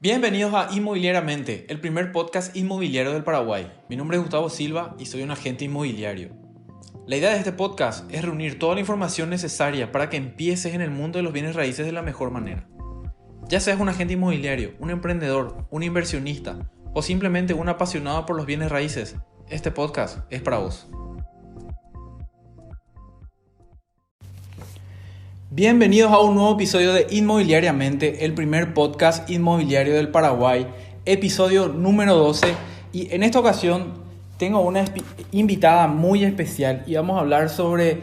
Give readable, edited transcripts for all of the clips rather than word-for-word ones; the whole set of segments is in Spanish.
Bienvenidos a Inmobiliariamente, el primer podcast inmobiliario del Paraguay. Mi nombre es Gustavo Silva y soy un agente inmobiliario. La idea de este podcast es reunir toda la información necesaria para que empieces en el mundo de los bienes raíces de la mejor manera. Ya seas un agente inmobiliario, un emprendedor, un inversionista o simplemente un apasionado por los bienes raíces, este podcast es para vos. Bienvenidos a un nuevo episodio de Inmobiliariamente, el primer podcast inmobiliario del Paraguay, episodio número 12. Y en esta ocasión tengo una invitada muy especial y vamos a hablar sobre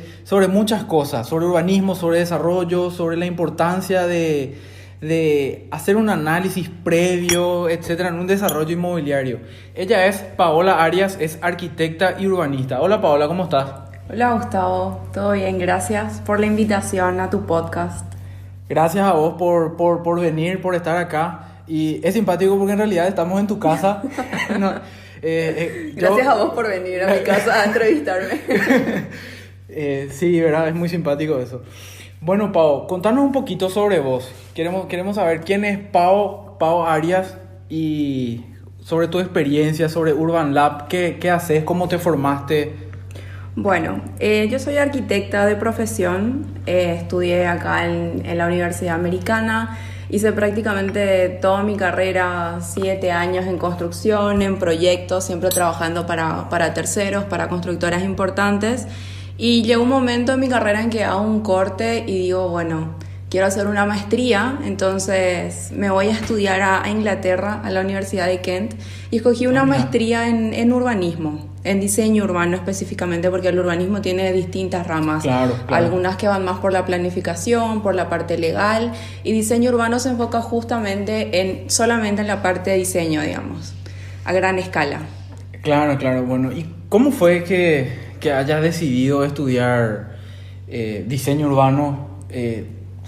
muchas cosas, sobre urbanismo, sobre desarrollo, sobre la importancia de hacer un análisis previo, etcétera, en un desarrollo inmobiliario. Ella es Paola Arias, es arquitecta y urbanista. Hola Paola, ¿cómo estás? Hola Gustavo, todo bien, gracias por la invitación a tu podcast. Gracias a vos por venir, por estar acá. Y es simpático porque en realidad estamos en tu casa. Gracias a vos por venir a mi casa a entrevistarme. Sí, verdad, es muy simpático eso. Bueno, Pau, contanos un poquito sobre vos. Queremos saber quién es Pau Arias y sobre tu experiencia, sobre Urban Lab, qué haces, cómo te formaste. Bueno, yo soy arquitecta de profesión, estudié acá en la Universidad Americana, hice prácticamente toda mi carrera, 7 años en construcción, en proyectos, siempre trabajando para terceros, para constructoras importantes, y llegó un momento en mi carrera en que hago un corte y digo, bueno, quiero hacer una maestría, entonces me voy a estudiar a Inglaterra, a la Universidad de Kent, y escogí una maestría en urbanismo, en diseño urbano específicamente, porque el urbanismo tiene distintas ramas, Claro. Algunas que van más por la planificación, por la parte legal, y diseño urbano se enfoca justamente solamente en la parte de diseño, digamos, a gran escala. Claro, bueno. ¿Y cómo fue que hayas decidido estudiar diseño urbano?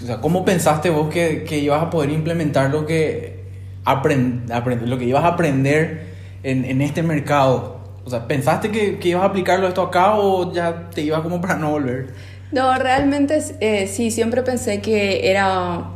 O sea, ¿cómo pensaste vos que ibas a poder implementar lo que lo que ibas a aprender en este mercado? O sea, ¿pensaste que ibas a aplicarlo esto acá o ya te ibas como para no volver? No, realmente sí, siempre pensé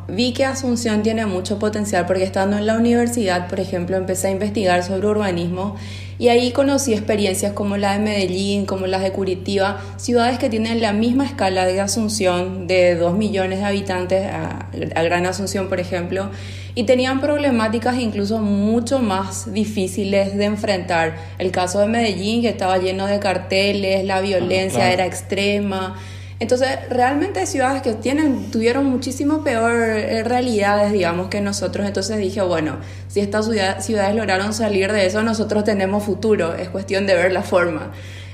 vi que Asunción tiene mucho potencial porque estando en la universidad, por ejemplo, empecé a investigar sobre urbanismo y ahí conocí experiencias como la de Medellín, como las de Curitiba, ciudades que tienen la misma escala de Asunción, de 2 millones de habitantes a Gran Asunción, por ejemplo, y tenían problemáticas incluso mucho más difíciles de enfrentar. El caso de Medellín, que estaba lleno de carteles, la violencia Claro. era extrema. Entonces, realmente hay ciudades que tuvieron muchísimo peor realidades, digamos, que nosotros. Entonces dije, bueno, si estas ciudades lograron salir de eso, nosotros tenemos futuro. Es cuestión de ver la forma.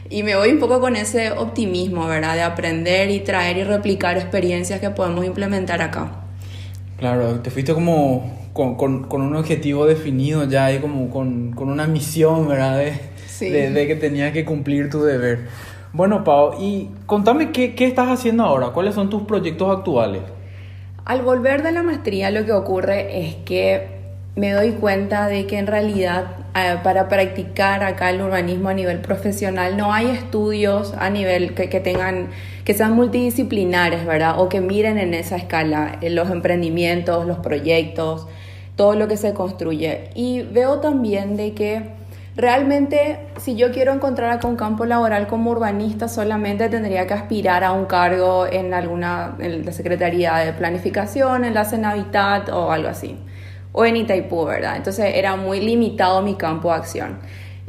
Y me voy un poco con ese optimismo, ¿verdad? De aprender y traer y replicar experiencias que podemos implementar acá. Claro, te fuiste como con un objetivo definido ya y como con una misión, ¿verdad? Sí. De que tenías que cumplir tu deber. Bueno, Pau, y contame qué estás haciendo ahora, cuáles son tus proyectos actuales. Al volver de la maestría, lo que ocurre es que me doy cuenta de que en realidad para practicar acá el urbanismo a nivel profesional no hay estudios a nivel que sean multidisciplinares, ¿verdad? O que miren en esa escala los emprendimientos, los proyectos, todo lo que se construye. Y veo también de que realmente, si yo quiero encontrar acá un campo laboral como urbanista, solamente tendría que aspirar a un cargo en la Secretaría de Planificación, en la Senavitat o algo así, o en Itaipú, ¿verdad? Entonces era muy limitado mi campo de acción.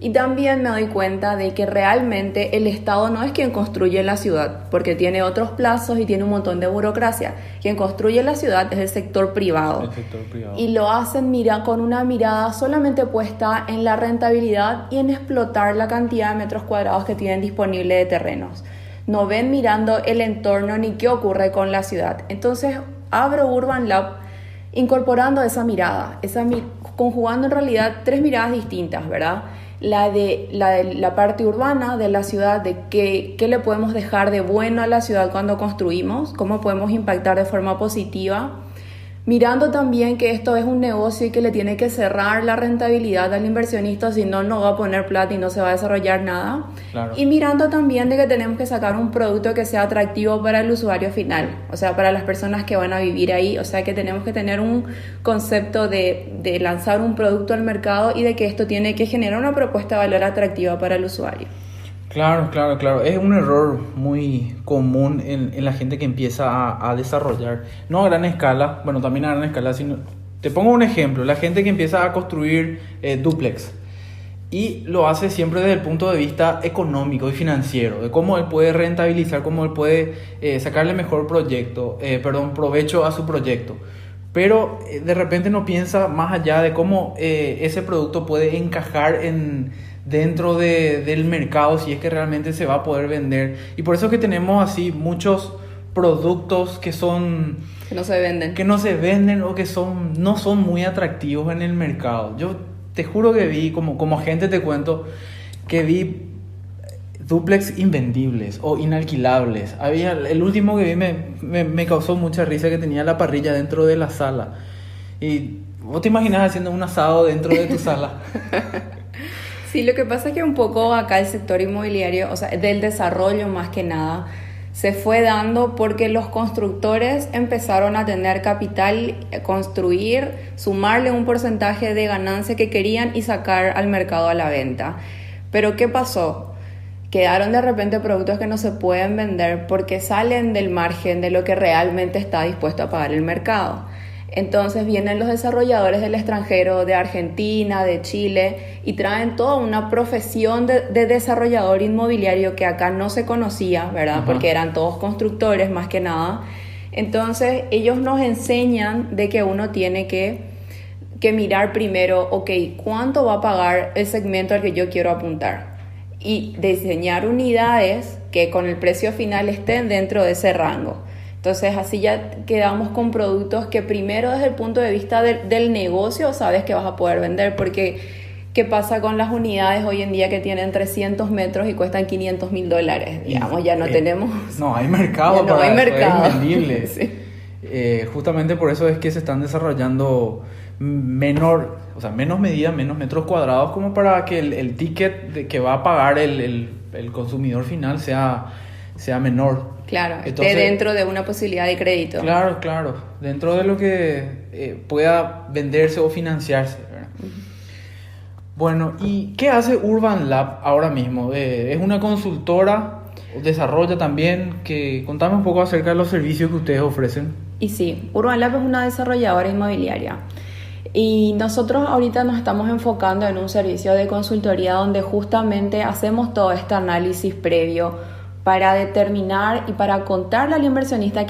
Y también me doy cuenta de que realmente el Estado no es quien construye la ciudad, porque tiene otros plazos y tiene un montón de burocracia. Quien construye la ciudad es el sector privado. El sector privado. Y lo hacen con una mirada solamente puesta en la rentabilidad y en explotar la cantidad de metros cuadrados que tienen disponible de terrenos. No ven mirando el entorno ni qué ocurre con la ciudad. Entonces abro Urban Lab incorporando esa mirada, conjugando en realidad 3 miradas distintas, ¿verdad? La de la parte urbana de la ciudad, de qué le podemos dejar de bueno a la ciudad cuando construimos, cómo podemos impactar de forma positiva. mirando también que esto es un negocio y que le tiene que cerrar la rentabilidad al inversionista, si no, no va a poner plata y no se va a desarrollar nada. Claro. Y mirando también de que tenemos que sacar un producto que sea atractivo para el usuario final, o sea, para las personas que van a vivir ahí, o sea, que tenemos que tener un concepto de lanzar un producto al mercado y de que esto tiene que generar una propuesta de valor atractiva para el usuario. Claro. Es un error muy común en la gente que empieza a desarrollar, no a gran escala, bueno, también a gran escala, sino, te pongo un ejemplo, la gente que empieza a construir dúplex y lo hace siempre desde el punto de vista económico y financiero, de cómo él puede rentabilizar, cómo él puede sacarle mejor provecho a su proyecto. Pero de repente no piensa más allá de cómo ese producto puede encajar dentro del mercado, si es que realmente se va a poder vender. Y por eso es que tenemos así muchos productos que no se venden. Que no se venden o que no son muy atractivos en el mercado. Yo te juro que vi, como agente te cuento, que vi dúplex invendibles o inalquilables. El último que vi me causó mucha risa, que tenía la parrilla dentro de la sala. Y vos te imaginas haciendo un asado dentro de tu sala. Sí, lo que pasa es que un poco acá el sector inmobiliario, o sea, del desarrollo más que nada, se fue dando porque los constructores empezaron a tener capital, construir, sumarle un porcentaje de ganancia que querían y sacar al mercado a la venta. Pero ¿qué pasó? Quedaron de repente productos que no se pueden vender porque salen del margen de lo que realmente está dispuesto a pagar el mercado. Entonces vienen los desarrolladores del extranjero, de Argentina, de Chile, y traen toda una profesión de desarrollador inmobiliario que acá no se conocía, ¿verdad? Porque eran todos constructores más que nada. Entonces ellos nos enseñan de que uno tiene que mirar primero, ok, ¿cuánto va a pagar el segmento al que yo quiero apuntar? Y diseñar unidades que con el precio final estén dentro de ese rango. Entonces así ya quedamos con productos que primero desde el punto de vista del negocio sabes que vas a poder vender, porque ¿qué pasa con las unidades hoy en día que tienen 300 metros y cuestan $500,000? Digamos, ya no tenemos... No hay mercado no hay mercado. Es vendible. Sí. Justamente por eso es que se están desarrollando menos medida, menos metros cuadrados, como para que el ticket que va a pagar el consumidor final sea menor. Claro, esté dentro de una posibilidad de crédito. Claro, dentro de lo que pueda venderse o financiarse, ¿verdad? Uh-huh. Bueno, ¿y qué hace Urban Lab ahora mismo? ¿Es una consultora? ¿Desarrolla también? Contame un poco acerca de los servicios que ustedes ofrecen. Y sí, Urban Lab es una desarrolladora inmobiliaria. Y nosotros ahorita nos estamos enfocando en un servicio de consultoría donde justamente hacemos todo este análisis previo para determinar y para contarle al inversionista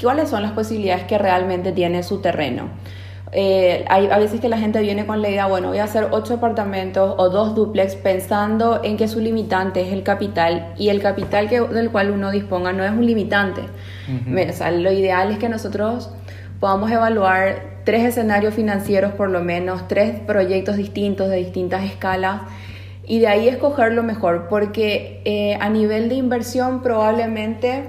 cuáles son las posibilidades que realmente tiene su terreno. Hay a veces que la gente viene con la idea, bueno, voy a hacer 8 apartamentos o 2 dúplex pensando en que su limitante es el capital, y el capital del cual uno disponga no es un limitante. Uh-huh. O sea, lo ideal es que nosotros podamos evaluar 3 escenarios financieros por lo menos, 3 proyectos distintos de distintas escalas, y de ahí escoger lo mejor, porque a nivel de inversión probablemente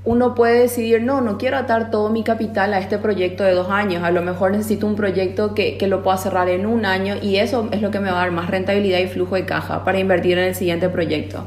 uno puede decidir, no quiero atar todo mi capital a este proyecto de 2 años, a lo mejor necesito un proyecto que lo pueda cerrar en 1 año, y eso es lo que me va a dar más rentabilidad y flujo de caja para invertir en el siguiente proyecto.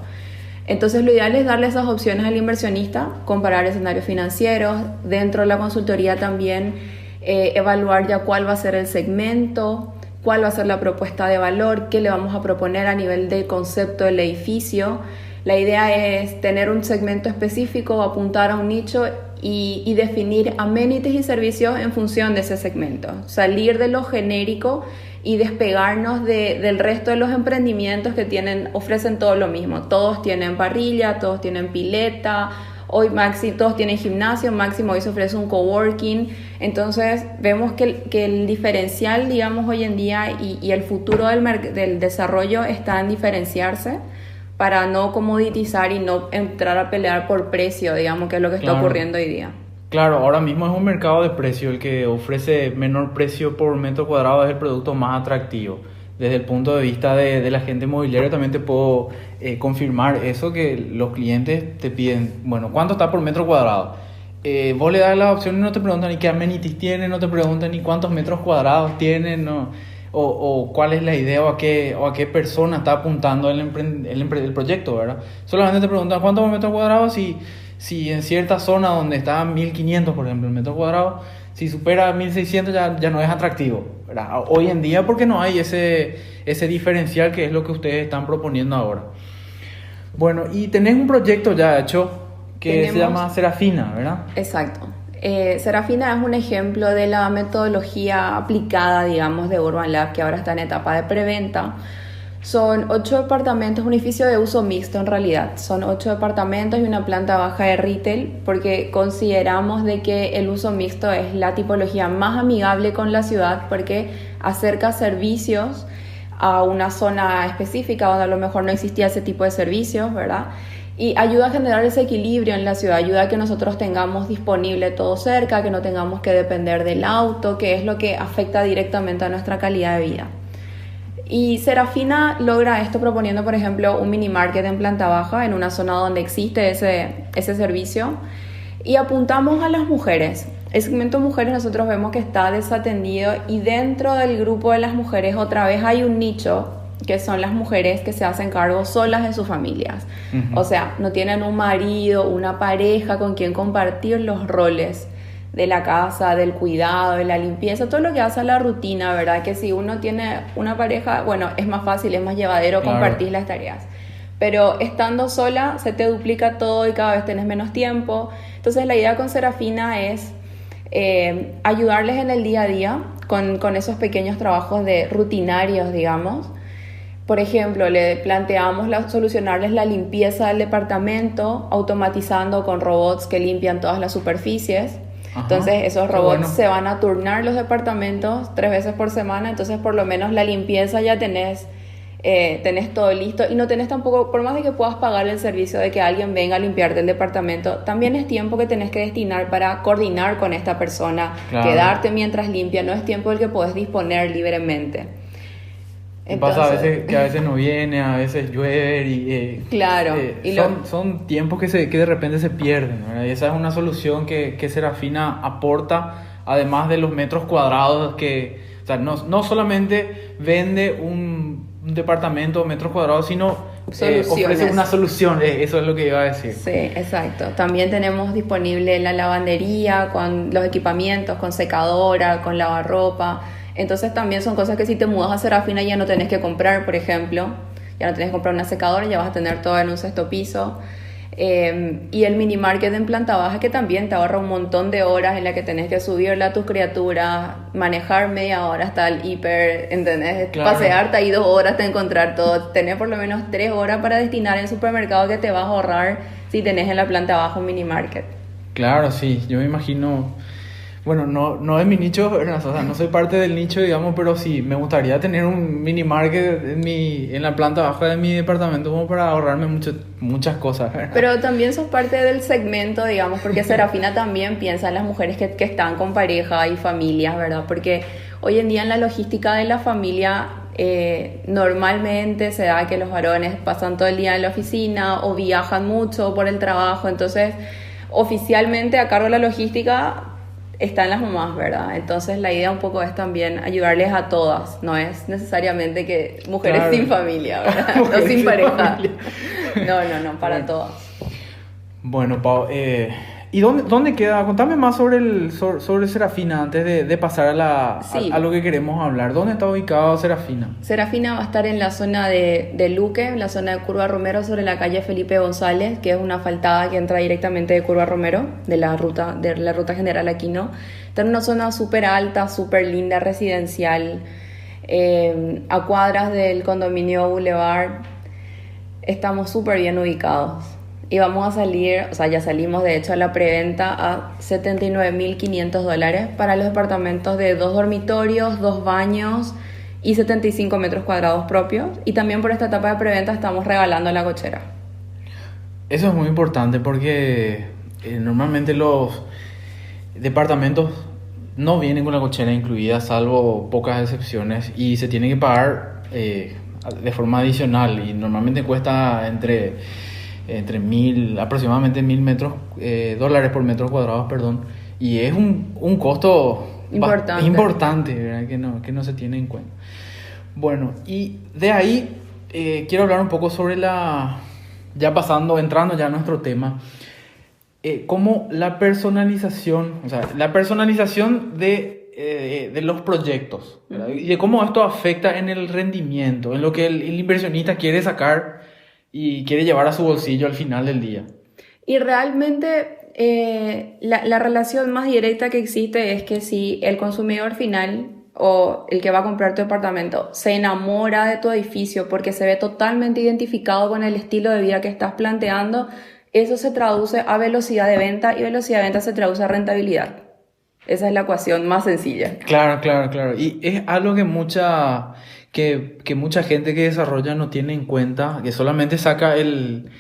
Entonces lo ideal es darle esas opciones al inversionista, comparar escenarios financieros, dentro de la consultoría también evaluar ya cuál va a ser el segmento, cuál va a ser la propuesta de valor, qué le vamos a proponer a nivel del concepto del edificio. La idea es tener un segmento específico, apuntar a un nicho y definir amenities y servicios en función de ese segmento. Salir de lo genérico y despegarnos del resto de los emprendimientos que ofrecen todo lo mismo. Todos tienen parrilla, todos tienen pileta, hoy todos tienen gimnasio, máximo hoy se ofrece un coworking. Entonces vemos que el diferencial, digamos, hoy en día y el futuro del desarrollo está en diferenciarse para no comoditizar y no entrar a pelear por precio, digamos, que es lo que está ocurriendo hoy día. Claro, ahora mismo es un mercado de precio. El que ofrece menor precio por metro cuadrado es el producto más atractivo. Desde el punto de vista de la gente inmobiliaria también te puedo confirmar eso, que los clientes te piden, bueno, ¿cuánto está por metro cuadrado? vos le das la opción y no te preguntan ni qué amenities tienen, no te preguntan ni cuántos metros cuadrados tienen, ¿no? O cuál es la idea o a qué persona está apuntando el proyecto, ¿verdad? Solamente te preguntan cuántos metros cuadrados, si en cierta zona donde está 1500, por ejemplo, el metro cuadrado, si supera 1600 ya no es atractivo, ¿verdad? Hoy en día, porque no hay ese diferencial que es lo que ustedes están proponiendo ahora. Bueno, y tenés un proyecto ya hecho que se llama Serafina, ¿verdad? Exacto. Serafina es un ejemplo de la metodología aplicada, digamos, de Urban Lab, que ahora está en etapa de preventa. Son 8 departamentos, un edificio de uso mixto en realidad. Son 8 departamentos y una planta baja de retail, porque consideramos de que el uso mixto es la tipología más amigable con la ciudad, porque acerca servicios a una zona específica donde a lo mejor no existía ese tipo de servicios, ¿verdad? Y ayuda a generar ese equilibrio en la ciudad, ayuda a que nosotros tengamos disponible todo cerca, que no tengamos que depender del auto, que es lo que afecta directamente a nuestra calidad de vida. Y Serafina logra esto proponiendo, por ejemplo, un mini market en planta baja, en una zona donde existe ese servicio, y apuntamos a las mujeres. El segmento mujeres nosotros vemos que está desatendido, y dentro del grupo de las mujeres otra vez hay un nicho que son las mujeres que se hacen cargo solas de sus familias. Uh-huh. O sea, no tienen un marido, una pareja con quien compartir los roles de la casa, del cuidado, de la limpieza, todo lo que hace a la rutina, ¿verdad? Que si uno tiene una pareja, bueno, es más fácil, es más llevadero compartir las tareas. Pero estando sola se te duplica todo y cada vez tenés menos tiempo. Entonces la idea con Serafina es ayudarles en el día a día con esos pequeños trabajos de rutinarios, digamos. Por ejemplo, le planteamos solucionarles la limpieza del departamento automatizando con robots que limpian todas las superficies. Ajá. Entonces esos robots se van a turnar los departamentos 3 veces por semana, entonces por lo menos la limpieza ya tenés todo listo, y no tenés tampoco, por más de que puedas pagar el servicio de que alguien venga a limpiarte el departamento, también es tiempo que tenés que destinar para coordinar con esta persona, claro. Quedarte mientras limpia, no es tiempo del que podés disponer libremente. Entonces, pasa a veces no viene, a veces llueve y claro, son tiempos que de repente se pierden, ¿verdad? Y esa es una solución que Serafina aporta, además de los metros cuadrados o sea, no solamente vende un departamento o metros cuadrados, sino ofrece una solución, eso es lo que iba a decir. Sí, exacto. También tenemos disponible la lavandería con los equipamientos, con secadora, con lavarropa. Entonces también son cosas que si te mudas a Serafina ya no tenés que comprar, por ejemplo. Ya no tenés que comprar una secadora, ya vas a tener todo en un 6º piso. Y el mini market en planta baja, que también te ahorra un montón de horas en las que tenés que subirle a tus criaturas, manejar media hora hasta el hiper, ¿entendés? Claro. Pasearte ahí 2 horas hasta encontrar todo. Tenés por lo menos 3 horas para destinar en el supermercado que te vas a ahorrar si tenés en la planta baja un mini market. Claro, sí, yo me imagino. Bueno, no es mi nicho, o sea, no soy parte del nicho, digamos, pero sí, me gustaría tener un mini market en la planta baja de mi departamento como para ahorrarme muchas cosas, ¿verdad? Pero también sos parte del segmento, digamos, porque Serafina también piensa en las mujeres que están con pareja y familias, ¿verdad? Porque hoy en día en la logística de la familia normalmente se da que los varones pasan todo el día en la oficina o viajan mucho por el trabajo, entonces oficialmente a cargo de la logística están las mamás, ¿verdad? Entonces la idea un poco es también ayudarles a todas, no es necesariamente que mujeres claro. Sin familia, ¿verdad? No sin pareja. No, para todas. Bueno, Pau, ¿y dónde queda? Contame más sobre Serafina antes de pasar a lo que queremos hablar. ¿Dónde está ubicado Serafina? Serafina va a estar en la zona de Luque, en la zona de Curva Romero, sobre la calle Felipe González, que es una faltada que entra directamente de Curva Romero, de la ruta general Aquino. Está en una zona súper alta, súper linda, residencial, a cuadras del condominio Boulevard. Estamos súper bien ubicados. Y vamos a salir, o sea, ya salimos de hecho a la preventa a $79,500 para los departamentos de 2 dormitorios, 2 baños y 75 metros cuadrados propios. Y también por esta etapa de preventa estamos regalando la cochera. Eso es muy importante porque normalmente los departamentos no vienen con la cochera incluida, salvo pocas excepciones, y se tiene que pagar de forma adicional y normalmente cuesta entre entre aproximadamente 1.000 dólares por metro cuadrado, perdón. Y es un costo importante, ¿verdad? Que no se tiene en cuenta. Bueno, y de ahí quiero hablar un poco sobre entrando ya a nuestro tema, cómo la personalización, o sea, la personalización de los proyectos, ¿verdad? Y de cómo esto afecta en el rendimiento, en lo que el inversionista quiere sacar y quiere llevar a su bolsillo al final del día. Y realmente la relación más directa que existe es que si el consumidor final o el que va a comprar tu departamento se enamora de tu edificio porque se ve totalmente identificado con el estilo de vida que estás planteando, eso se traduce a velocidad de venta, y velocidad de venta se traduce a rentabilidad. Esa es la ecuación más sencilla. Claro. Y es algo que mucha gente que desarrolla no tiene en cuenta, que solamente saca el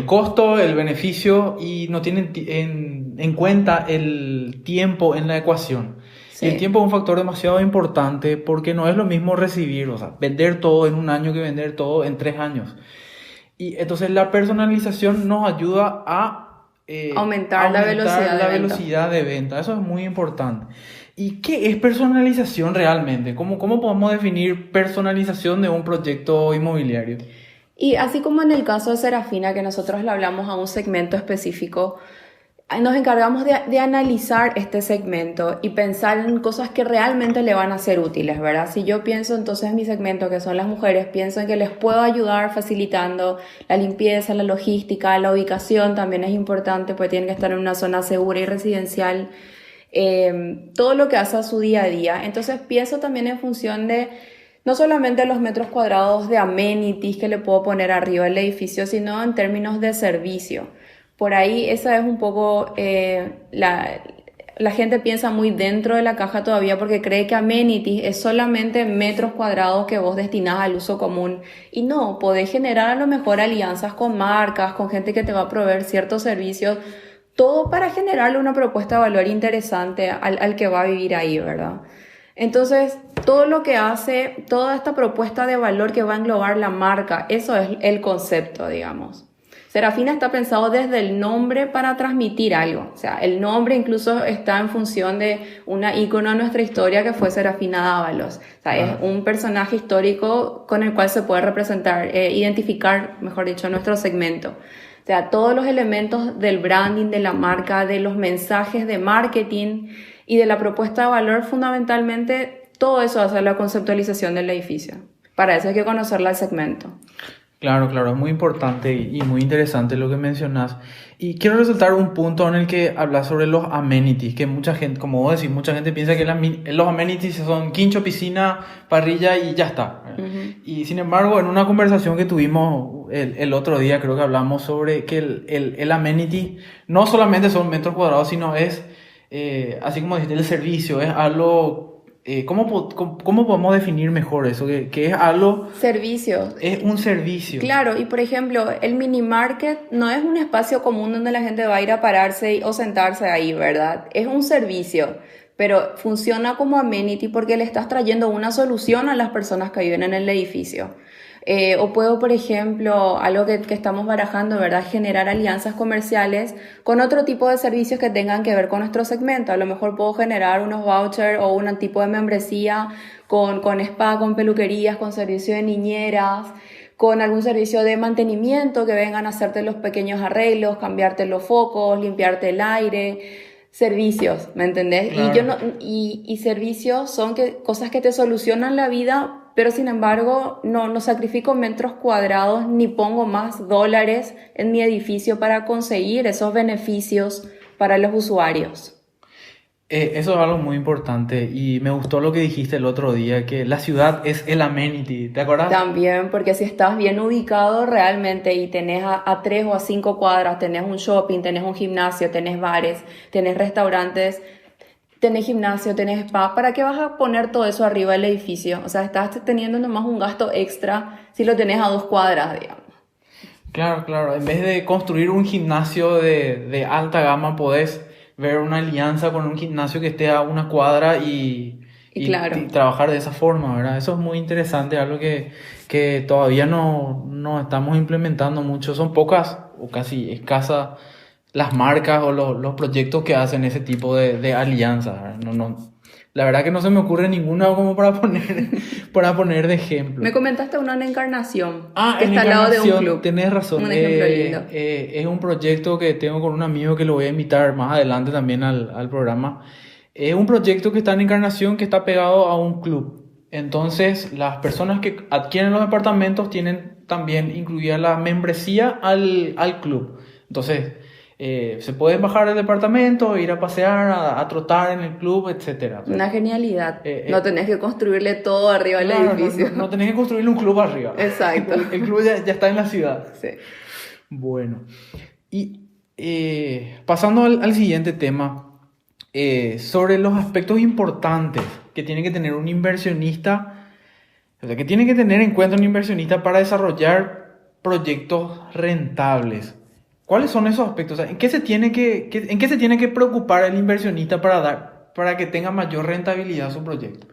costo, el beneficio, y no tiene en cuenta el tiempo en la ecuación. Sí. Y el tiempo es un factor demasiado importante, porque no es lo mismo recibir, o sea, vender todo en un año que vender todo en 3 años. Y entonces la personalización nos ayuda a aumentar la velocidad de venta. Eso es muy importante. ¿Y qué es personalización realmente? ¿Cómo podemos definir personalización de un proyecto inmobiliario? Y así como en el caso de Serafina, que nosotros le hablamos a un segmento específico, nos encargamos de analizar este segmento y pensar en cosas que realmente le van a ser útiles, ¿verdad? Si yo pienso entonces en mi segmento, que son las mujeres, pienso en que les puedo ayudar facilitando la limpieza, la logística, la ubicación también es importante, pues tienen que estar en una zona segura y residencial, todo lo que hace a su día a día. Entonces pienso también en función de no solamente los metros cuadrados de amenities que le puedo poner arriba del edificio, sino en términos de servicio. Por ahí esa es un poco, la gente piensa muy dentro de la caja todavía porque cree que amenities es solamente metros cuadrados que vos destinás al uso común. Y no, podés generar a lo mejor alianzas con marcas, con gente que te va a proveer ciertos servicios, todo para generarle una propuesta de valor interesante al que va a vivir ahí, ¿verdad? Entonces, todo lo que hace, toda esta propuesta de valor que va a englobar la marca, eso es el concepto, digamos. Serafina está pensado desde el nombre para transmitir algo. O sea, el nombre incluso está en función de una ícono de nuestra historia que fue Serafina Dávalos. O sea, es un personaje histórico con el cual se puede representar, identificar, mejor dicho, nuestro segmento. O sea, todos los elementos del branding, de la marca, de los mensajes de marketing y de la propuesta de valor, fundamentalmente, todo eso hace la conceptualización del edificio. Para eso hay que conocerla al segmento. Claro, es muy importante y muy interesante lo que mencionas. Y quiero resaltar un punto en el que hablas sobre los amenities, que mucha gente, como vos decís, mucha gente piensa que los amenities son quincho, piscina, parrilla y ya está. Uh-huh. Y sin embargo, en una conversación que tuvimos el otro día, creo que hablamos sobre que el amenity no solamente son metros cuadrados, sino es, así como dijiste, el servicio, es algo... ¿Cómo podemos definir mejor eso? Que es algo... Servicio. Es un servicio. Claro, y por ejemplo, el mini market no es un espacio común donde la gente va a ir a pararse o sentarse ahí, ¿verdad? Es un servicio, pero funciona como amenity porque le estás trayendo una solución a las personas que viven en el edificio. O puedo, por ejemplo, algo que estamos barajando, ¿verdad? Generar alianzas comerciales con otro tipo de servicios que tengan que ver con nuestro segmento. A lo mejor puedo generar unos vouchers o un tipo de membresía con spa, con peluquerías, con servicio de niñeras, con algún servicio de mantenimiento que vengan a hacerte los pequeños arreglos, cambiarte los focos, limpiarte el aire. Servicios, ¿me entendés? Claro. Y servicios son cosas que te solucionan la vida, pero sin embargo no sacrifico metros cuadrados ni pongo más dólares en mi edificio para conseguir esos beneficios para los usuarios. Eso es algo muy importante y me gustó lo que dijiste el otro día, que la ciudad es el amenity, ¿te acuerdas? También, porque si estás bien ubicado realmente y tenés a 3 o a 5 cuadras, tenés un shopping, tenés un gimnasio, tenés bares, tenés restaurantes, tenés gimnasio, tenés spa, ¿para qué vas a poner todo eso arriba del edificio? O sea, estás teniendo nomás un gasto extra si lo tenés a 2 cuadras, digamos. Claro, en vez de construir un gimnasio de alta gama, podés ver una alianza con un gimnasio que esté a 1 cuadra y Y claro. y trabajar de esa forma, ¿verdad? Eso es muy interesante, algo que todavía no estamos implementando mucho. Son pocas o casi escasas las marcas o los proyectos que hacen ese tipo de alianzas, ¿verdad? La verdad que no se me ocurre ninguna como para poner de ejemplo. Me comentaste una en Encarnación, que En está al lado de un Encarnación, club. tenés razón. Un ejemplo lindo. Es un proyecto que tengo con un amigo que lo voy a invitar más adelante también al programa. Es un proyecto que está en Encarnación, que está pegado a un club. Entonces, las personas que adquieren los departamentos tienen también incluida la membresía al club. Entonces, se pueden bajar del departamento, ir a pasear, a trotar en el club, etcétera. O sea, Una genialidad. No tenés que construirle todo arriba del claro, edificio. no tenés que construir un club arriba. Exacto. El club ya está en la ciudad. Sí. Bueno, y pasando al siguiente tema, sobre los aspectos importantes que tiene que tener un inversionista, o sea, que tiene que tener en cuenta un inversionista para desarrollar proyectos rentables. ¿Cuáles son esos aspectos? O sea, ¿en qué se tiene que preocupar el inversionista para que tenga mayor rentabilidad su proyecto?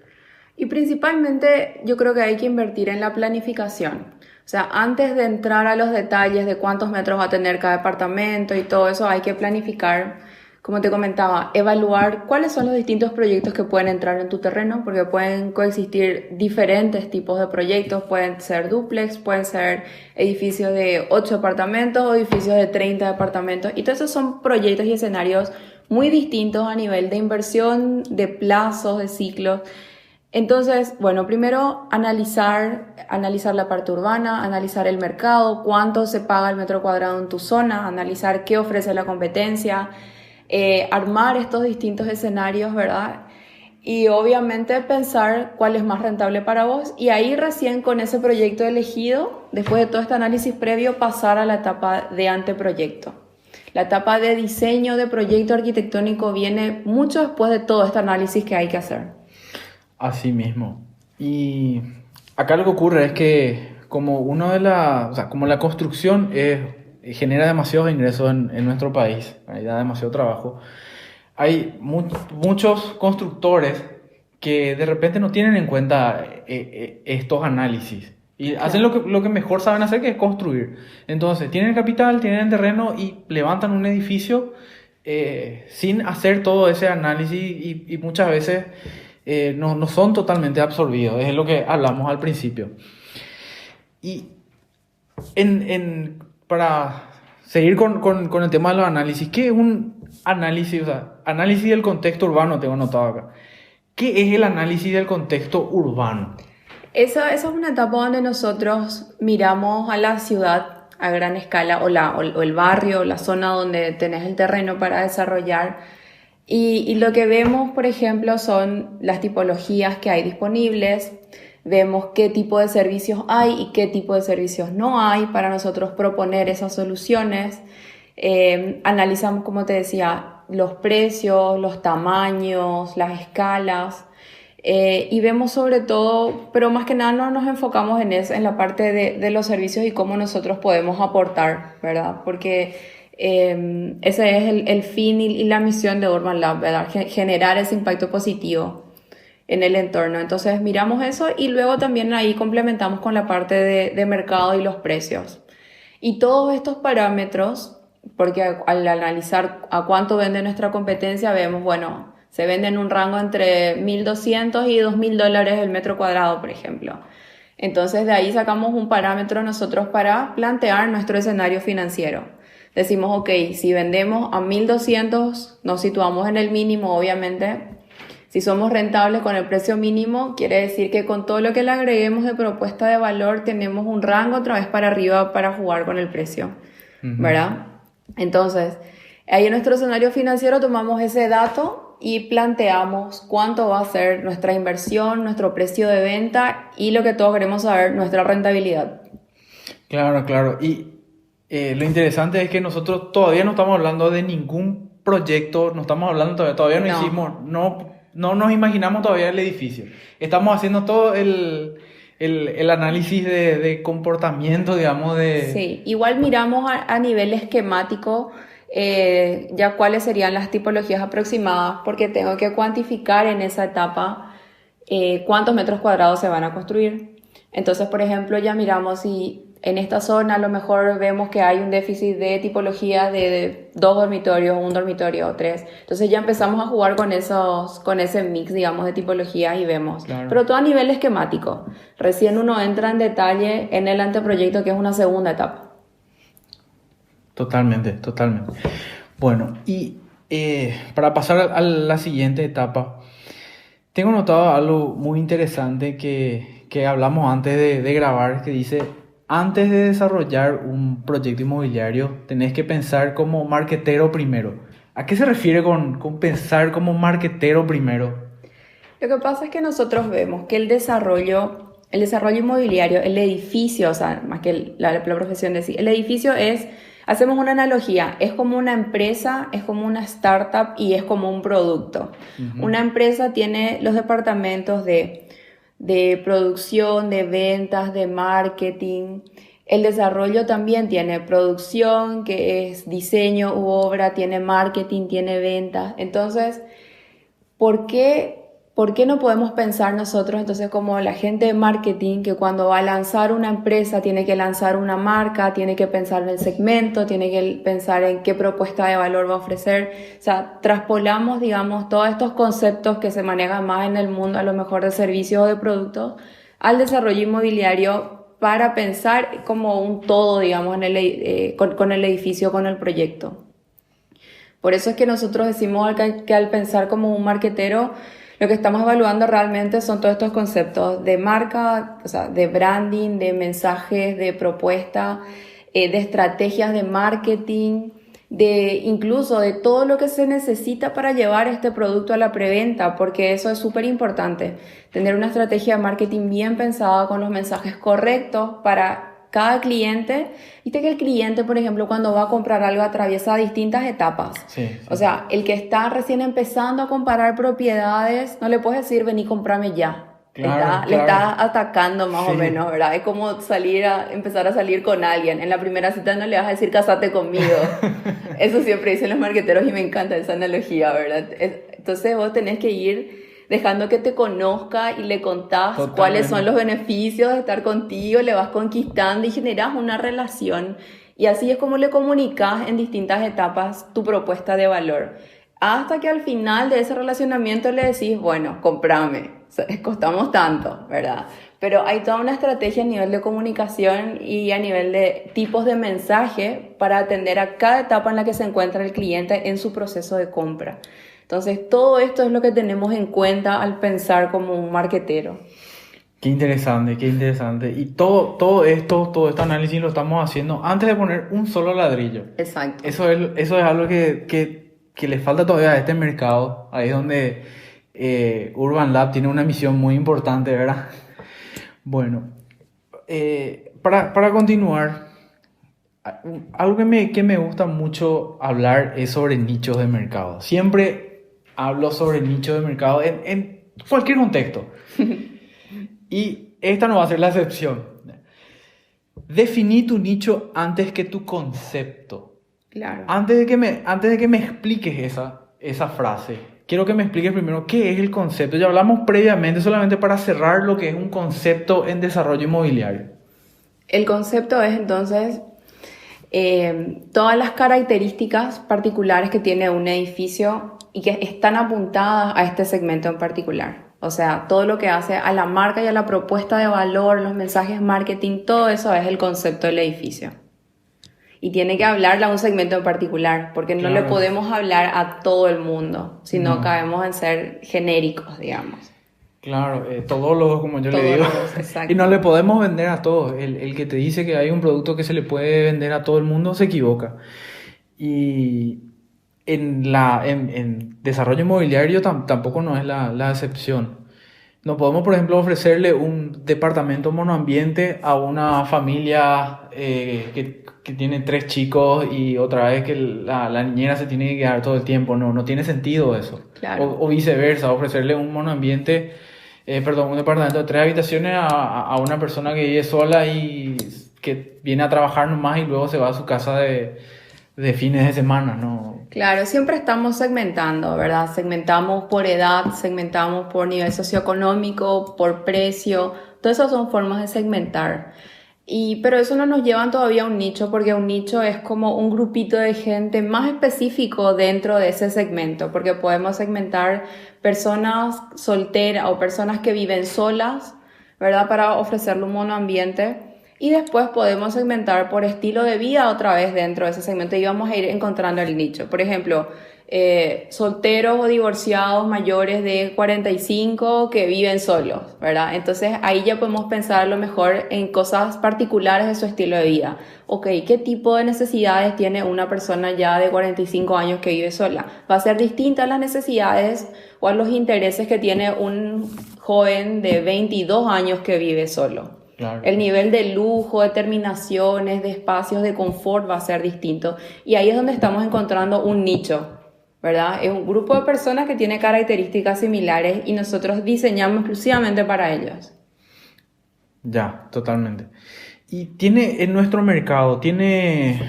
Y principalmente yo creo que hay que invertir en la planificación. O sea, antes de entrar a los detalles de cuántos metros va a tener cada departamento y todo eso, hay que planificar, como te comentaba, evaluar cuáles son los distintos proyectos que pueden entrar en tu terreno, porque pueden coexistir diferentes tipos de proyectos, pueden ser dúplex, pueden ser edificios de 8 departamentos o edificios de 30 departamentos. Y todos esos son proyectos y escenarios muy distintos a nivel de inversión, de plazos, de ciclos. Entonces, bueno, primero analizar la parte urbana, analizar el mercado, cuánto se paga el metro cuadrado en tu zona, analizar qué ofrece la competencia, armar estos distintos escenarios, ¿verdad? Y obviamente pensar cuál es más rentable para vos y ahí recién con ese proyecto elegido, después de todo este análisis previo, pasar a la etapa de anteproyecto. La etapa de diseño de proyecto arquitectónico viene mucho después de todo este análisis que hay que hacer. Así mismo. Y acá lo que ocurre es que como como la construcción genera demasiados ingresos en nuestro país, da demasiado trabajo, hay muchos constructores que de repente no tienen en cuenta estos análisis y hacen lo que mejor saben hacer, que es construir. Entonces tienen el capital, tienen el terreno y levantan un edificio sin hacer todo ese análisis y muchas veces no son totalmente absorbidos. Es lo que hablamos al principio. Y para seguir con el tema de los análisis, ¿qué es un análisis? O sea, análisis del contexto urbano tengo anotado acá. ¿Qué es el análisis del contexto urbano? Esa es una etapa donde nosotros miramos a la ciudad a gran escala o el barrio, la zona donde tenés el terreno para desarrollar. Y lo que vemos, por ejemplo, son las tipologías que hay disponibles, vemos qué tipo de servicios hay y qué tipo de servicios no hay para nosotros proponer esas soluciones. Analizamos, como te decía, los precios, los tamaños, las escalas, y vemos sobre todo, pero más que nada no nos enfocamos en eso, en la parte de los servicios y cómo nosotros podemos aportar, ¿verdad? Porque ese es el fin y la misión de Urban Lab, ¿verdad? Generar ese impacto positivo en el entorno. Entonces miramos eso y luego también ahí complementamos con la parte de mercado y los precios. Y todos estos parámetros, porque al analizar a cuánto vende nuestra competencia, vemos, bueno, se vende en un rango entre $1,200 y $2,000 el metro cuadrado, por ejemplo. Entonces de ahí sacamos un parámetro nosotros para plantear nuestro escenario financiero. Decimos, ok, si vendemos a 1,200, nos situamos en el mínimo, obviamente. Si somos rentables con el precio mínimo, quiere decir que con todo lo que le agreguemos de propuesta de valor, tenemos un rango otra vez para arriba para jugar con el precio, ¿verdad? Entonces, ahí en nuestro escenario financiero tomamos ese dato y planteamos cuánto va a ser nuestra inversión, nuestro precio de venta y lo que todos queremos saber, nuestra rentabilidad. Claro. Y lo interesante es que nosotros todavía no estamos hablando de ningún proyecto, no estamos hablando todavía no hicimos, no nos imaginamos todavía el edificio. Estamos haciendo todo el análisis de comportamiento, digamos, de... Sí, igual miramos a nivel esquemático ya cuáles serían las tipologías aproximadas, porque tengo que cuantificar en esa etapa cuántos metros cuadrados se van a construir. Entonces, por ejemplo, ya miramos si en esta zona a lo mejor vemos que hay un déficit de tipología de 2 dormitorios, 1 dormitorio o 3. Entonces ya empezamos a jugar con ese mix, digamos, de tipologías y vemos. Claro. Pero todo a nivel esquemático. Recién uno entra en detalle en el anteproyecto, que es una segunda etapa. Totalmente. Bueno, y para pasar a la siguiente etapa, tengo notado algo muy interesante que hablamos antes de grabar, que dice: antes de desarrollar un proyecto inmobiliario, tenés que pensar como marketero primero. ¿A qué se refiere con pensar como marketero primero? Lo que pasa es que nosotros vemos que el desarrollo inmobiliario, el edificio, o sea, más que la profesión de sí, el edificio hacemos una analogía, es como una empresa, es como una startup y es como un producto. Uh-huh. Una empresa tiene los departamentos de producción, de ventas, de marketing. El desarrollo también tiene producción, que es diseño u obra, tiene marketing, tiene ventas. Entonces, ¿por qué no podemos pensar nosotros entonces como la gente de marketing, que cuando va a lanzar una empresa tiene que lanzar una marca, tiene que pensar en el segmento, tiene que pensar en qué propuesta de valor va a ofrecer? O sea, traspolamos, digamos, todos estos conceptos que se manejan más en el mundo, a lo mejor de servicios o de productos, al desarrollo inmobiliario para pensar como un todo, digamos, con el edificio, con el proyecto. Por eso es que nosotros decimos que al pensar como un marketero, lo que estamos evaluando realmente son todos estos conceptos de marca, o sea, de branding, de mensajes, de propuesta, de estrategias de marketing, incluso de todo lo que se necesita para llevar este producto a la preventa, porque eso es súper importante, tener una estrategia de marketing bien pensada con los mensajes correctos para cada cliente. Viste que el cliente, por ejemplo, cuando va a comprar algo atraviesa distintas etapas. Sí. O sea, el que está recién empezando a comparar propiedades, no le puedes decir vení, comprame ya. Claro. Le está atacando más o menos, ¿verdad? Es como empezar a salir con alguien. En la primera cita no le vas a decir casate conmigo. Eso siempre dicen los marqueteros y me encanta esa analogía, ¿verdad? Entonces vos tenés que ir dejando que te conozca y le contás cuáles son los beneficios de estar contigo, le vas conquistando y generás una relación. Y así es como le comunicas en distintas etapas tu propuesta de valor. Hasta que al final de ese relacionamiento le decís, bueno, comprame, costamos tanto, ¿verdad? Pero hay toda una estrategia a nivel de comunicación y a nivel de tipos de mensaje para atender a cada etapa en la que se encuentra el cliente en su proceso de compra. Entonces, todo esto es lo que tenemos en cuenta al pensar como un marketero. Qué interesante. Y todo este análisis lo estamos haciendo antes de poner un solo ladrillo. Exacto. Eso es algo que le falta todavía a este mercado. Ahí es donde Urban Lab tiene una misión muy importante, ¿verdad? Bueno, para continuar, algo que me gusta mucho hablar es sobre nichos de mercado. Siempre hablo sobre nichos de mercado en cualquier contexto. Y esta no va a ser la excepción. Definí tu nicho antes que tu concepto. Claro. Antes de que me expliques esa frase, quiero que me expliques primero qué es el concepto. Ya hablamos previamente, solamente para cerrar lo que es un concepto en desarrollo inmobiliario. El concepto es entonces todas las características particulares que tiene un edificio y que están apuntadas a este segmento en particular. O sea, todo lo que hace a la marca y a la propuesta de valor, los mensajes marketing, todo eso es el concepto del edificio. Y tiene que hablarle a un segmento en particular, porque no le podemos hablar a todo el mundo, sino caemos en ser genéricos, digamos. Claro, todólogos, como yo le digo. Exacto. Y no le podemos vender a todos. El que te dice que hay un producto que se le puede vender a todo el mundo se equivoca. Y en desarrollo inmobiliario tampoco no es la excepción. No podemos, por ejemplo, ofrecerle un departamento monoambiente a una familia que tiene 3 chicos y otra vez que la niñera se tiene que quedar todo el tiempo. No tiene sentido eso. Claro. O viceversa, ofrecerle un monoambiente, un departamento de 3 habitaciones a una persona que vive sola y que viene a trabajar nomás y luego se va a su casa de de fines de semana, ¿no? Claro, siempre estamos segmentando, ¿verdad? Segmentamos por edad, segmentamos por nivel socioeconómico, por precio, todas esas son formas de segmentar. Pero eso no nos lleva todavía a un nicho, porque un nicho es como un grupito de gente más específico dentro de ese segmento, porque podemos segmentar personas solteras o personas que viven solas, ¿verdad? Para ofrecerle un monoambiente. Y después podemos segmentar por estilo de vida otra vez dentro de ese segmento y vamos a ir encontrando el nicho. Por ejemplo, solteros o divorciados mayores de 45 que viven solos, ¿verdad? Entonces ahí ya podemos pensar a lo mejor en cosas particulares de su estilo de vida. Ok, ¿qué tipo de necesidades tiene una persona ya de 45 años que vive sola? Va a ser distinta a las necesidades o a los intereses que tiene un joven de 22 años que vive solo. Claro. El nivel de lujo, de terminaciones, de espacios de confort va a ser distinto. Y ahí es donde estamos encontrando un nicho, ¿verdad? Es un grupo de personas que tiene características similares y nosotros diseñamos exclusivamente para ellos. Ya, totalmente. Y tiene en nuestro mercado, tiene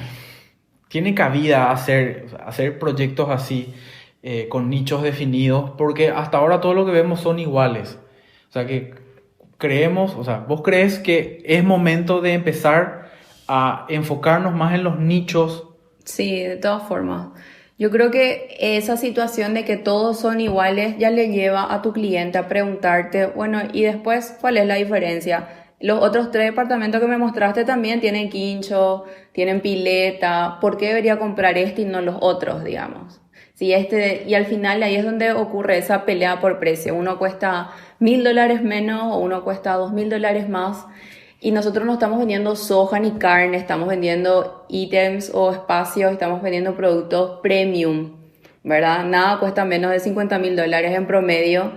cabida hacer proyectos así, con nichos definidos, porque hasta ahora todo lo que vemos son iguales. O sea que ¿vos crees que es momento de empezar a enfocarnos más en los nichos? Sí, de todas formas. Yo creo que esa situación de que todos son iguales ya le lleva a tu cliente a preguntarte, bueno, y después, ¿cuál es la diferencia? Los otros 3 departamentos que me mostraste también tienen quincho, tienen pileta, ¿por qué debería comprar este y no los otros, digamos? Sí, y al final ahí es donde ocurre esa pelea por precio. Uno cuesta $1,000 menos o uno cuesta $2,000 más. Y nosotros no estamos vendiendo soja ni carne, estamos vendiendo ítems o espacios, estamos vendiendo productos premium, ¿verdad? Nada cuesta menos de $50,000 en promedio.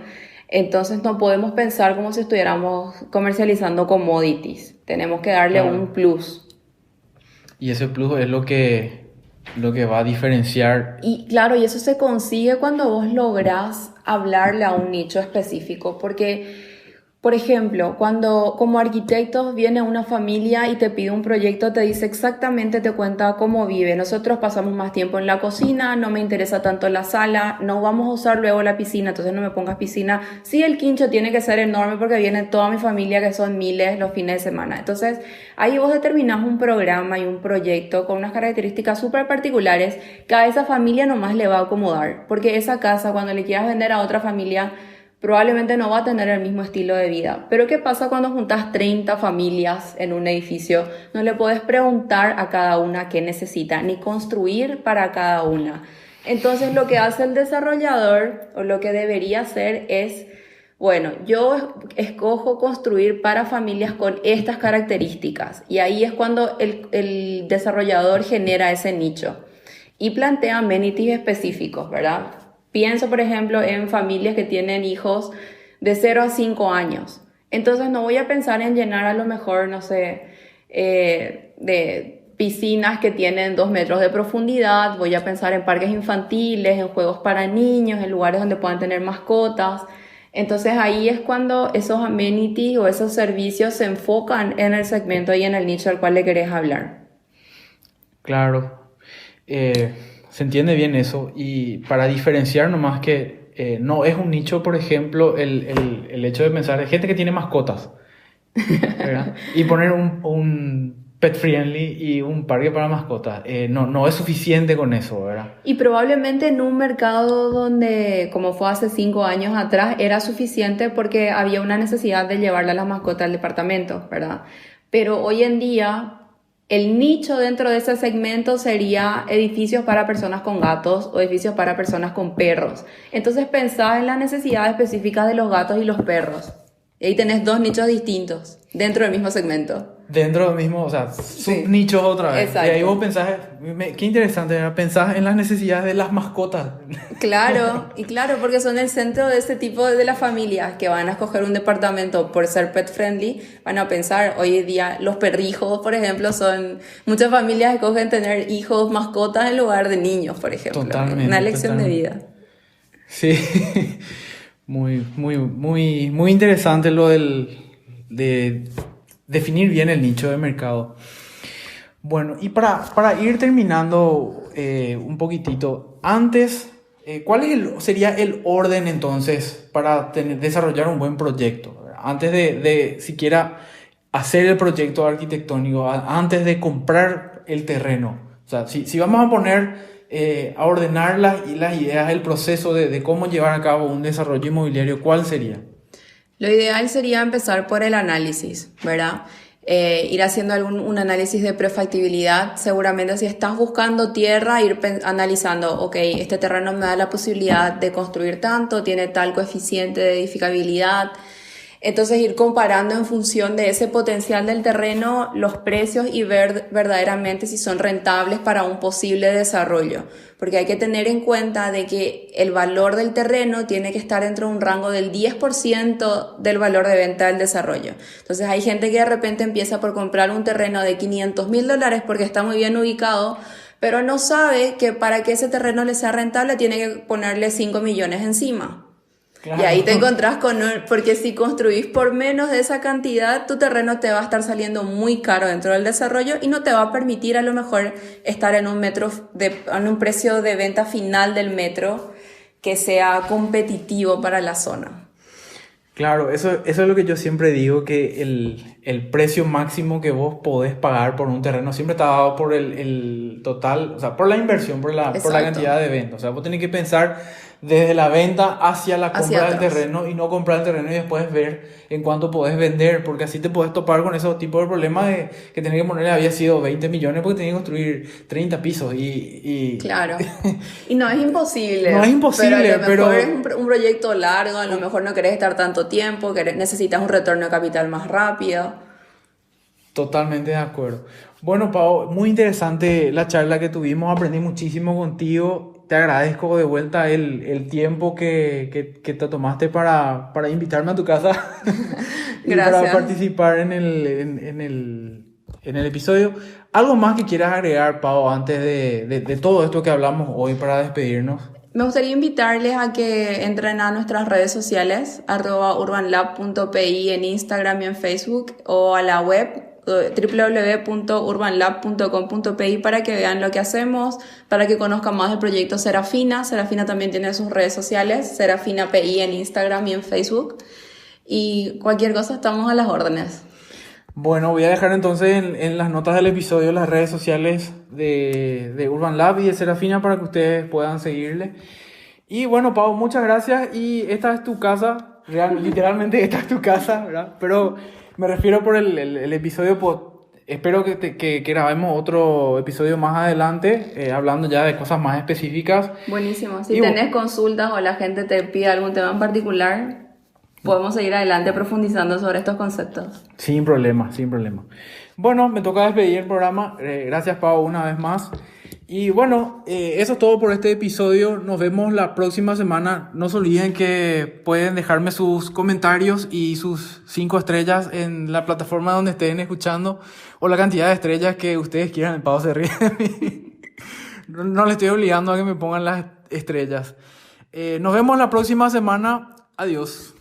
Entonces no podemos pensar como si estuviéramos comercializando commodities. Tenemos que darle un plus. Y ese plus es lo que va a diferenciar. Y claro, y eso se consigue cuando vos lográs hablarle a un nicho específico, porque, por ejemplo, cuando como arquitectos viene una familia y te pide un proyecto, te dice exactamente, te cuenta cómo vive. Nosotros pasamos más tiempo en la cocina, no me interesa tanto la sala, no vamos a usar luego la piscina, entonces no me pongas piscina. Sí, el quincho tiene que ser enorme porque viene toda mi familia, que son miles los fines de semana. Entonces, ahí vos determinás un programa y un proyecto con unas características súper particulares que a esa familia nomás le va a acomodar, porque esa casa, cuando le quieras vender a otra familia, probablemente no va a tener el mismo estilo de vida. Pero ¿qué pasa cuando juntas 30 familias en un edificio? No le puedes preguntar a cada una qué necesita, ni construir para cada una. Entonces lo que hace el desarrollador, o lo que debería hacer es, bueno, yo escojo construir para familias con estas características. Y ahí es cuando el desarrollador genera ese nicho y plantea amenities específicos, ¿verdad? Pienso, por ejemplo, en familias que tienen hijos de 0 a 5 años. Entonces no voy a pensar en llenar a lo mejor, no sé, de piscinas que tienen 2 metros de profundidad. Voy a pensar en parques infantiles, en juegos para niños, en lugares donde puedan tener mascotas. Entonces ahí es cuando esos amenities o esos servicios se enfocan en el segmento y en el nicho al cual le querés hablar. Claro. Se entiende bien eso, y para diferenciar nomás que no es un nicho, por ejemplo, el hecho de pensar en gente que tiene mascotas, ¿verdad? Y poner un pet friendly y un parque para mascotas, no es suficiente con eso, ¿verdad? Y probablemente en un mercado donde, como fue hace 5 años atrás, era suficiente porque había una necesidad de llevarle a las mascotas al departamento, ¿verdad? Pero hoy en día el nicho dentro de ese segmento sería edificios para personas con gatos o edificios para personas con perros. Entonces pensá en las necesidades específicas de los gatos y los perros. Y ahí tenés 2 nichos distintos dentro del mismo segmento. Dentro del mismo, o sea, subnichos otra vez. Exacto. Y ahí vos pensás, qué interesante, ¿verdad? Pensás en las necesidades de las mascotas. Claro, y claro, porque son el centro de ese tipo de las familias que van a escoger un departamento por ser pet friendly. Van a pensar, hoy en día los perrijos, por ejemplo, muchas familias escogen tener hijos, mascotas en lugar de niños, por ejemplo. Totalmente. Una elección de vida. Sí, muy interesante lo de definir bien el nicho de mercado. Bueno, y para ir terminando un poquitito, antes, ¿cuál es sería el orden entonces para desarrollar un buen proyecto? Antes de siquiera hacer el proyecto arquitectónico, antes de comprar el terreno. O sea, si vamos a poner a ordenar las ideas, el proceso de cómo llevar a cabo un desarrollo inmobiliario, ¿cuál sería? Lo ideal sería empezar por el análisis, ¿verdad? Ir haciendo un análisis de prefactibilidad. Seguramente si estás buscando tierra, ir analizando, ok, este terreno me da la posibilidad de construir tanto, tiene tal coeficiente de edificabilidad. Entonces ir comparando en función de ese potencial del terreno los precios y ver verdaderamente si son rentables para un posible desarrollo. Porque hay que tener en cuenta de que el valor del terreno tiene que estar dentro de un rango del 10% del valor de venta del desarrollo. Entonces hay gente que de repente empieza por comprar un terreno de $500,000 porque está muy bien ubicado, pero no sabe que para que ese terreno le sea rentable tiene que ponerle 5 millones encima. Claro. Y ahí te encontrás porque si construís por menos de esa cantidad, tu terreno te va a estar saliendo muy caro dentro del desarrollo y no te va a permitir a lo mejor estar en un precio de venta final del metro que sea competitivo para la zona. Claro, eso es lo que yo siempre digo, que el precio máximo que vos podés pagar por un terreno siempre está dado por el total, o sea, por la inversión, por la cantidad de venta. O sea, vos tenés que pensar desde la venta hacia la compra del terreno y no comprar el terreno y después ver en cuánto podés vender, porque así te podés topar con esos tipos de problemas de que tenés que ponerle, había sido 20 millones porque tenías que construir 30 pisos y... Claro, y no es imposible. No es imposible, pero a lo mejor es un proyecto largo, a lo mejor no querés estar tanto tiempo, necesitas un retorno de capital más rápido. Totalmente de acuerdo. Bueno, Pau, muy interesante la charla que tuvimos, aprendí muchísimo contigo. Te agradezco de vuelta el tiempo que te tomaste para invitarme a tu casa y para participar en el episodio. ¿Algo más que quieras agregar, Pau, antes de todo esto que hablamos hoy para despedirnos? Me gustaría invitarles a que entren a nuestras redes sociales, @urbanlab.pi en Instagram y en Facebook, o a la web www.urbanlab.com.pi para que vean lo que hacemos, para que conozcan más del proyecto Serafina. Serafina también tiene sus redes sociales, Serafina PI en Instagram y en Facebook. Y cualquier cosa estamos a las órdenes. Bueno, voy a dejar entonces en las notas del episodio las redes sociales de Urban Lab y de Serafina para que ustedes puedan seguirle. Y bueno, Pau, muchas gracias. Y esta es tu casa, literalmente esta es tu casa, ¿verdad? Pero me refiero por el episodio, espero que grabemos otro episodio más adelante, hablando ya de cosas más específicas. Buenísimo. Si tenés consultas o la gente te pide algún tema en particular, podemos seguir adelante profundizando sobre estos conceptos. Sin problema, sin problema. Bueno, me toca despedir el programa. Gracias, Pau, una vez más. Y bueno, eso es todo por este episodio. Nos vemos la próxima semana. No se olviden que pueden dejarme sus comentarios y sus 5 estrellas en la plataforma donde estén escuchando, o la cantidad de estrellas que ustedes quieran. El Pau se ríe de mí. No le estoy obligando a que me pongan las estrellas. Nos vemos la próxima semana. Adiós.